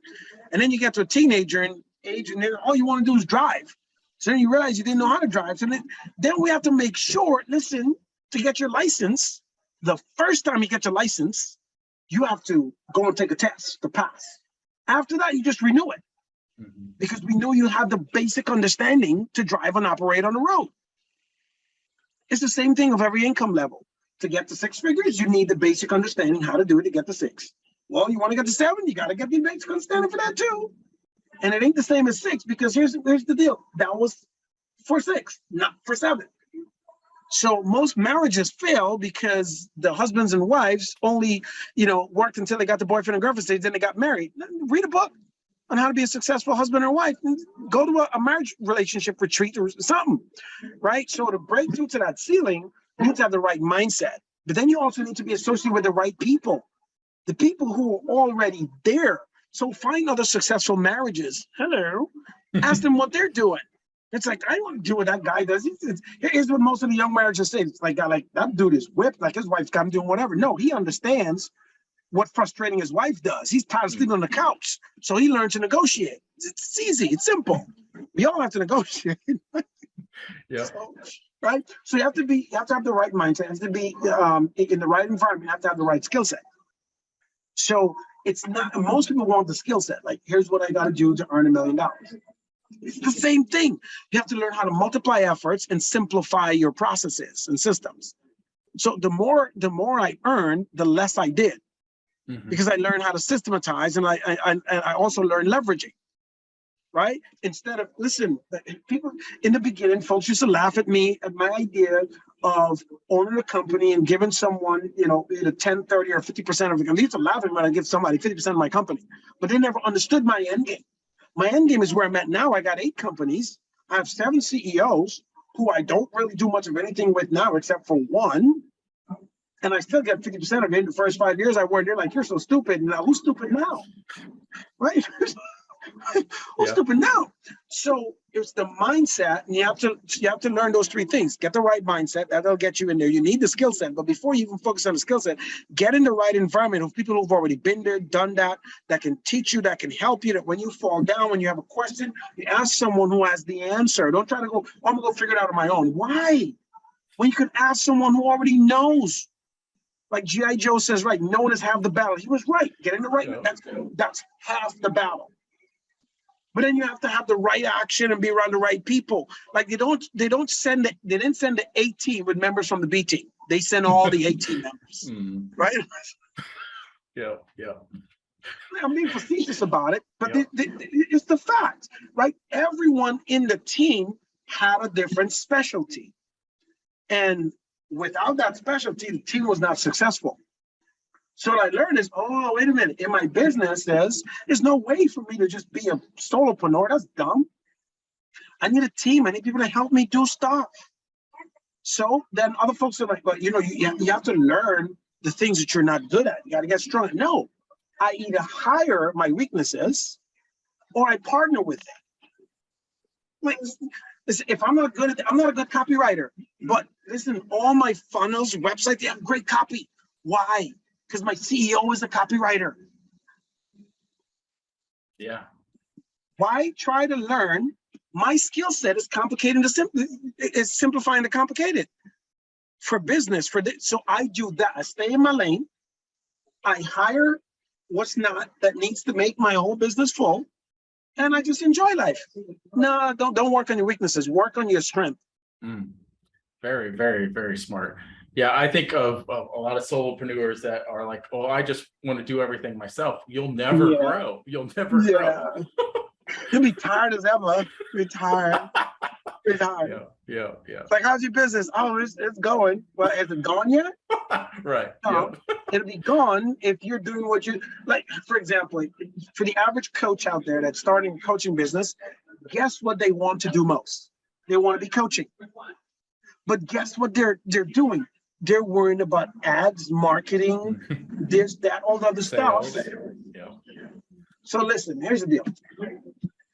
And then you get to a teenager age, and all you want to do is drive. So then you realize you didn't know how to drive. So then we have to make sure, listen, to get your license, the first time you get your license, you have to go and take a test to pass. After that, you just renew it. because we know you have the basic understanding to drive and operate on the road. It's the same thing of every income level. To get to 6 figures, you need the basic understanding how to do it to get to 6. Well, you want to get to 7, you got to get the basic understanding for that too. And it ain't the same as 6, because here's the deal. That was for 6, not for 7. So most marriages fail because the husbands and wives only, worked until they got the boyfriend and girlfriend stage, then they got married. Read a book on how to be a successful husband or wife. Go to a marriage relationship retreat or something, right? So to break through to that ceiling, you need to have the right mindset. But then you also need to be associated with the right people, the people who are already there. So find other successful marriages. Hello. Ask them what they're doing. It's like, I don't want to do what that guy does. Here's what most of the young marriages say. It's like, that dude is whipped, like his wife's got him doing whatever. No, he understands what frustrating his wife does. He's tired of sleeping on the couch. So he learned to negotiate. It's easy. It's simple. We all have to negotiate. Yeah. Right. So you have to have the right mindset. You have to be in the right environment. You have to have the right skill set. So it's not, most people want the skill set. Like, here's what I got to do to earn $1 million. It's the same thing. You have to learn how to multiply efforts and simplify your processes and systems. So the more I earned, the less I did, because I learned how to systematize, and I also learned leveraging. Right? Instead of, listen, people in the beginning, folks used to laugh at me at my idea of owning a company and giving someone, either 10, 30, or 50% of the company. They used to laugh at me when I give somebody 50% of my company, but they never understood my end game. My end game is where I'm at now. I got 8 companies. I have 7 CEOs who I don't really do much of anything with now, except for one. And I still get 50% of it in the first 5 years I worked. They're like, you're so stupid. Now, who's stupid now? Right? Who's stupid now? So it's the mindset, and you have to learn those 3 things. Get the right mindset, that'll get you in there. You need the skill set, but before you even focus on the skill set, get in the right environment of people who've already been there, done that can teach you, that can help you, that when you fall down, when you have a question, you ask someone who has the answer. Don't try to go, I'm gonna go figure it out on my own. Why? When you can ask someone who already knows. Like G.I. Joe says, right, knowing is half the battle. He was right. Get in the right, that's half the battle. But then you have to have the right action and be around the right people. Like they didn't send the A team with members from the B team. They send all the A team members, right? Yeah. I'm being facetious about it, but it's the fact, right? Everyone in the team had a different specialty, and without that specialty, the team was not successful. So what I learned is, oh, wait a minute. In my business, there's no way for me to just be a solopreneur. That's dumb. I need a team. I need people to help me do stuff. So then other folks are like, but you have to learn the things that you're not good at. You got to get strong. No, I either hire my weaknesses or I partner with them. Like, listen, if I'm not good at it, I'm not a good copywriter. But listen, all my funnels, websites, they have great copy. Why? Because my CEO is a copywriter. Yeah. Why try to learn? My skill set is complicated is simplifying the complicated for business. So I do that. I stay in my lane. I hire what's not that needs to make my whole business full, and I just enjoy life. No, don't work on your weaknesses. Work on your strength. Very, very, very smart. Yeah, I think of a lot of solopreneurs that are like, oh, I just want to do everything myself. You'll never grow. You'll never grow. You'll be tired as ever. Be tired. Be tired. Yeah. It's like, how's your business? Oh, it's going. Well, is it gone yet? Right. No, it'll be gone if you're doing what you like. For example, for the average coach out there that's starting a coaching business, guess what they want to do most? They want to be coaching. But guess what they're doing? They're worrying about ads, marketing, this, that, all the other stuff. Yeah. So listen, here's the deal.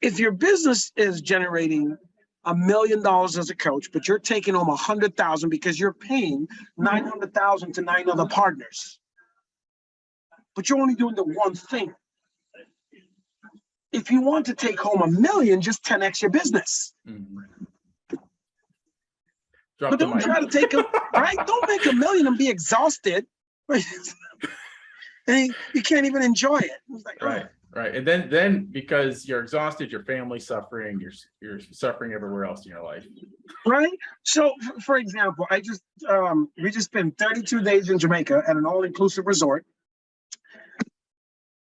If your business is generating $1 million as a coach, but you're taking home 100,000 because you're paying 900,000 to 9 other partners, but you're only doing the one thing. If you want to take home $1 million, just 10x your business. But don't try to take right? Don't make $1 million and be exhausted. Right? And you can't even enjoy it. It's like, right. Right. And then because you're exhausted, your family's suffering, you're suffering everywhere else in your life. Right. So for example, we just spent 32 days in Jamaica at an all-inclusive resort.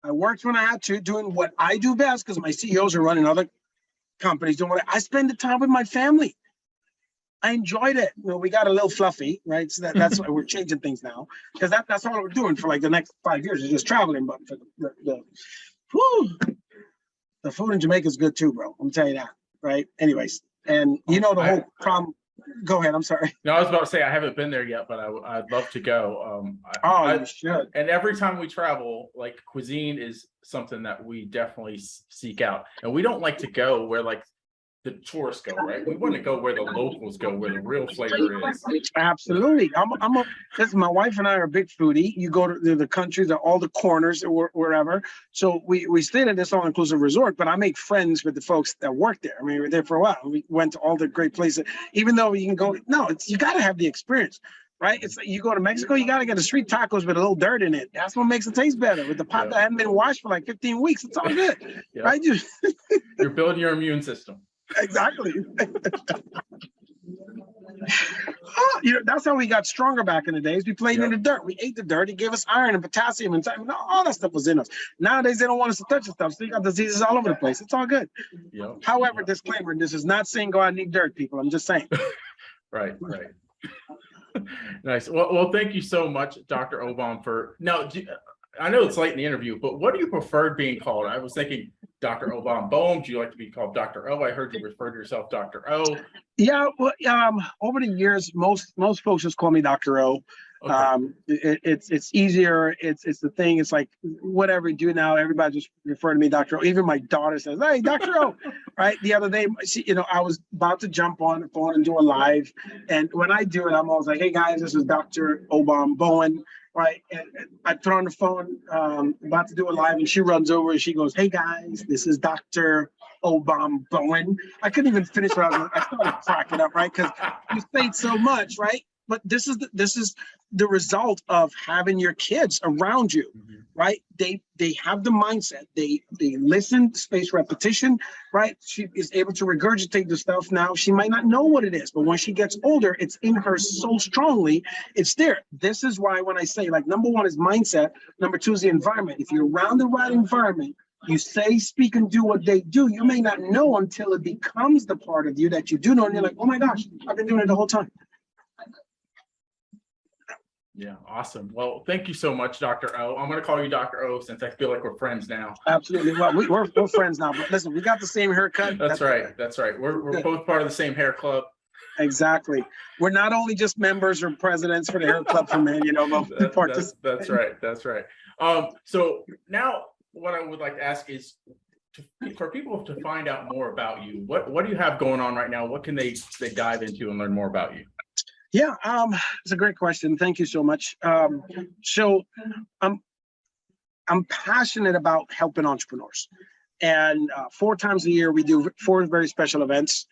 I worked when I had to, doing what I do best because my CEOs are running other companies, doing what I spend the time with my family. I enjoyed it. You know, we got a little fluffy, right? So that's why we're changing things now, because that's all we're doing for like the next 5 years is just traveling. But for the food in Jamaica is good too, bro. I'm telling you that, right? Anyways, and you know the whole problem. Go ahead. I'm sorry. No, I was about to say I haven't been there yet, but I'd love to go. You should. And every time we travel, like cuisine is something that we definitely seek out, and we don't like to go where like the tourists go, right? We want to go where the locals go, where the real flavor is. Absolutely. Listen, my wife and I are a big foodie. You go to the countries, all the corners, or wherever. So we stayed at this all-inclusive resort, but I make friends with the folks that work there. I mean, we were there for a while. We went to all the great places. Even though you can go, you got to have the experience, right? It's like you go to Mexico, you got to get the street tacos with a little dirt in it. That's what makes it taste better. With the pot that hadn't been washed for like 15 weeks, it's all good, right? You're building your immune system. Exactly. That's how we got stronger back in the days. We played in the dirt. We ate the dirt. It gave us iron and potassium and all that stuff was in us. Nowadays, they don't want us to touch the stuff. So you got diseases all over the place. It's all good. However, disclaimer, this is not saying go out and eat dirt, people. I'm just saying. Right. Nice. Well, thank you so much, Dr. Obom, for now. I know it's late in the interview, but what do you prefer being called? I was thinking Dr. Obom Bowen. Do you like to be called Dr. O? I heard you refer to yourself Dr. O. Yeah, well, over the years, most folks just call me Dr. O. Okay. It's easier. It's the thing. It's like whatever you do now, everybody just refer to me Dr. O. Even my daughter says, "Hey, Dr. O." Right? The other day, I was about to jump on the phone and do a live, and when I do it, I'm always like, "Hey guys, this is Dr. Obom Bowen." Right, and I put on the phone, about to do a live, and she runs over and she goes, "Hey guys, this is Dr. Obom Bowen." I couldn't even finish what I started cracking up, right? Because you say it so much, right? But this is the result of having your kids around you, right? They have the mindset. They listen, spaced repetition, right? She is able to regurgitate the stuff now. She might not know what it is, but when she gets older, it's in her so strongly, it's there. This is why when I say, like, number one is mindset, number two is the environment. If you're around the right environment, you say, speak, and do what they do, you may not know until it becomes the part of you that you do know, and you're like, oh my gosh, I've been doing it the whole time. Yeah, awesome. Well, thank you so much, Dr. O. I'm going to call you Dr. O since I feel like we're friends now. Absolutely. Well, we're friends now. But listen, we got the same haircut. That's right. That's right. We're both part of the same hair club. Exactly. We're not only just members or presidents for the hair club for men, but that's right. That's right. So now what I would like to ask is for people to find out more about you, what do you have going on right now? What can they dive into and learn more about you? Yeah, it's a great question. Thank you so much. So I'm passionate about helping entrepreneurs, and 4 times a year we do 4 very special events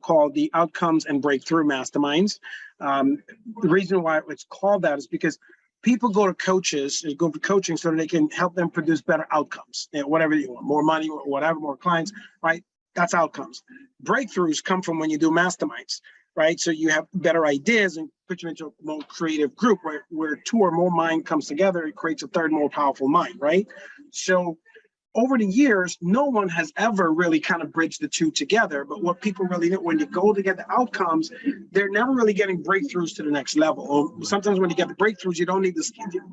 called the Outcomes and Breakthrough Masterminds. The reason why it's called that is because people go for coaching so that they can help them produce better outcomes, whatever you want, more money, whatever, more clients, right? That's outcomes. Breakthroughs come from when you do masterminds. Right, so you have better ideas and put you into a more creative group where 2 or more mind comes together. It creates a third more powerful mind, right? So over the years, no one has ever really kind of bridged the 2 together. But what people really do when you go to get the outcomes, they're never really getting breakthroughs to the next level. Or sometimes when you get the breakthroughs, you don't need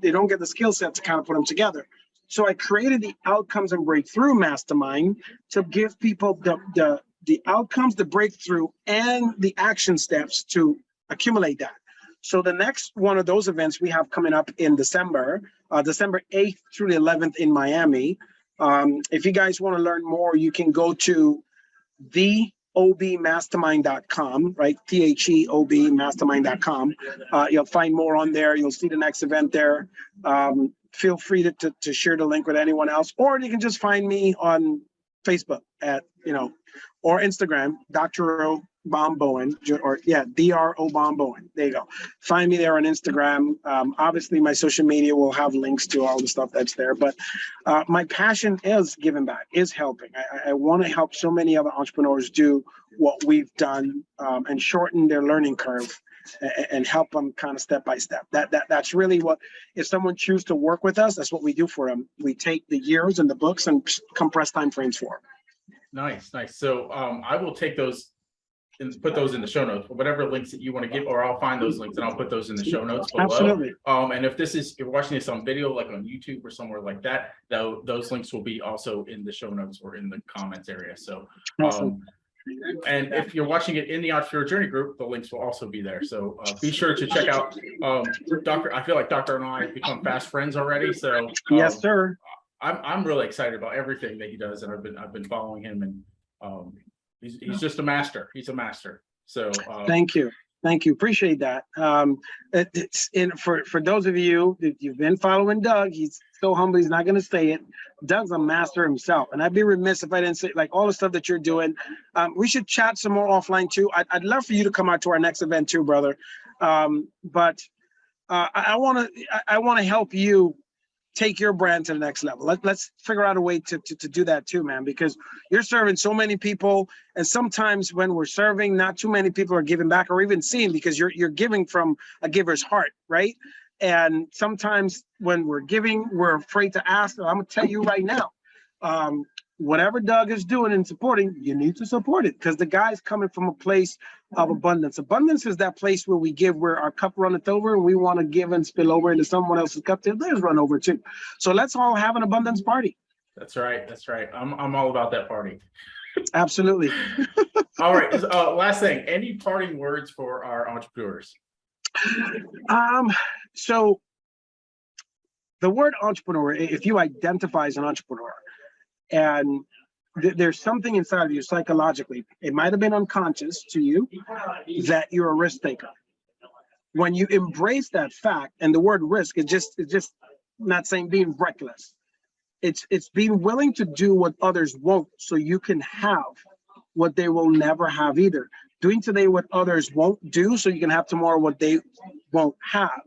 they don't get the skill set to kind of put them together. So I created the Outcomes and Breakthrough Mastermind to give people the outcomes, the breakthrough, and the action steps to accumulate that. So the next one of those events we have coming up in December 8th through the 11th in Miami. If you guys want to learn more, you can go to theobmastermind.com, right? THEOBmastermind.com. You'll find more on there. You'll see the next event there. Feel free to share the link with anyone else, or you can just find me on Facebook at, or Instagram, Dr. O Obom Bowen, or yeah, Dr. Obom Bowen. There you go. Find me there on Instagram. Obviously, my social media will have links to all the stuff that's there. But my passion is giving back, is helping. I want to help so many other entrepreneurs do what we've done, and shorten their learning curve and help them kind of step by step. That's really what, if someone chooses to work with us, that's what we do for them. We take the years and the books and compress timeframes for them. Nice, nice. So I will take those and put those in the show notes, whatever links that you want to give, or I'll find those links and I'll put those in the show notes below. Absolutely. And if you're watching this on video, like on YouTube or somewhere like that, those links will be also in the show notes or in the comments area. So, Awesome. And if you're watching it in the Entrepreneur Journey group, the links will also be there. So be sure to check out Dr. I feel like Dr. and I have become fast friends already. So yes, sir. I'm really excited about everything that he does, and I've been following him, and he's just a master. He's a master. So thank you. Appreciate that. For those of you that you've been following Doug, he's so humble, he's not going to say it. Doug's a master himself, and I'd be remiss if I didn't say, like, all the stuff that you're doing. We should chat some more offline too. I'd love for you to come out to our next event too, brother. But I want to help you take your brand to the next level. Let's figure out a way to do that too, man, because you're serving so many people, and sometimes when we're serving, not too many people are giving back or even seeing, because you're giving from a giver's heart, right? And sometimes when we're giving, we're afraid to ask. I'm gonna tell you right now, whatever Doug is doing and supporting, you need to support it, because the guy's coming from a place of abundance. Abundance is that place where we give, where our cup runneth over, and we want to give and spill over into someone else's cup till theirs run over too. So let's all have an abundance party. That's right. That's right. I'm all about that party. Absolutely. All right. Last thing, any parting words for our entrepreneurs? So the word entrepreneur, if you identify as an entrepreneur, and there's something inside of you psychologically, it might have been unconscious to you, that you're a risk taker. When you embrace that fact, and the word risk is just not saying being reckless. It's being willing to do what others won't, so you can have what they will never have either. Doing today what others won't do, so you can have tomorrow what they won't have,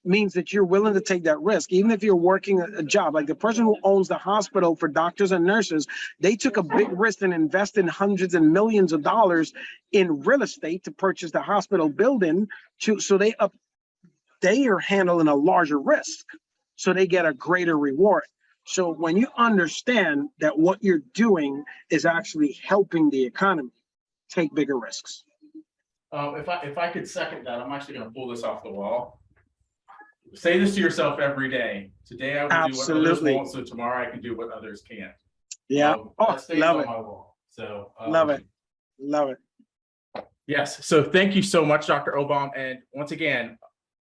means that you're willing to take that risk. Even if you're working a job, like the person who owns the hospital for doctors and nurses, they took a big risk and invested hundreds and millions of dollars in real estate to purchase the hospital building, so they are handling a larger risk, so they get a greater reward. So when you understand that what you're doing is actually helping the economy, take bigger risks. If I could second that, I'm actually going to pull this off the wall. Say this to yourself every day. Today I will do what others won't, so tomorrow I can do what others can't. Yeah. That stays on my wall. So love it. Love it. Yes. So thank you so much, Dr. Obom. And once again,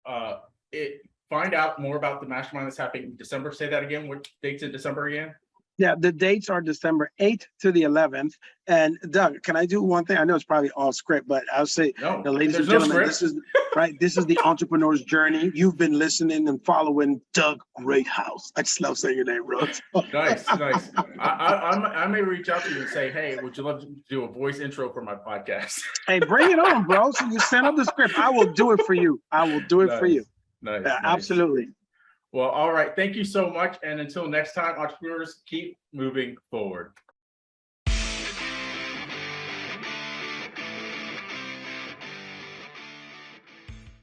find out more about the mastermind that's happening in December. Say that again. What dates in December again? Yeah, the dates are December 8th to the 11th. And Doug, can I do one thing? I know it's probably all script, but I'll say, no, ladies and gentlemen, this is right. This is the entrepreneur's journey. You've been listening and following Doug Greathouse. I just love saying your name, bro. Nice, nice. I may reach out to you and say, hey, would you love to do a voice intro for my podcast? Hey, bring it on, bro. So you send up the script. I will do it for you. I will do it for you. Nice, yeah, nice. Absolutely. Well, all right. Thank you so much. And until next time, entrepreneurs, keep moving forward.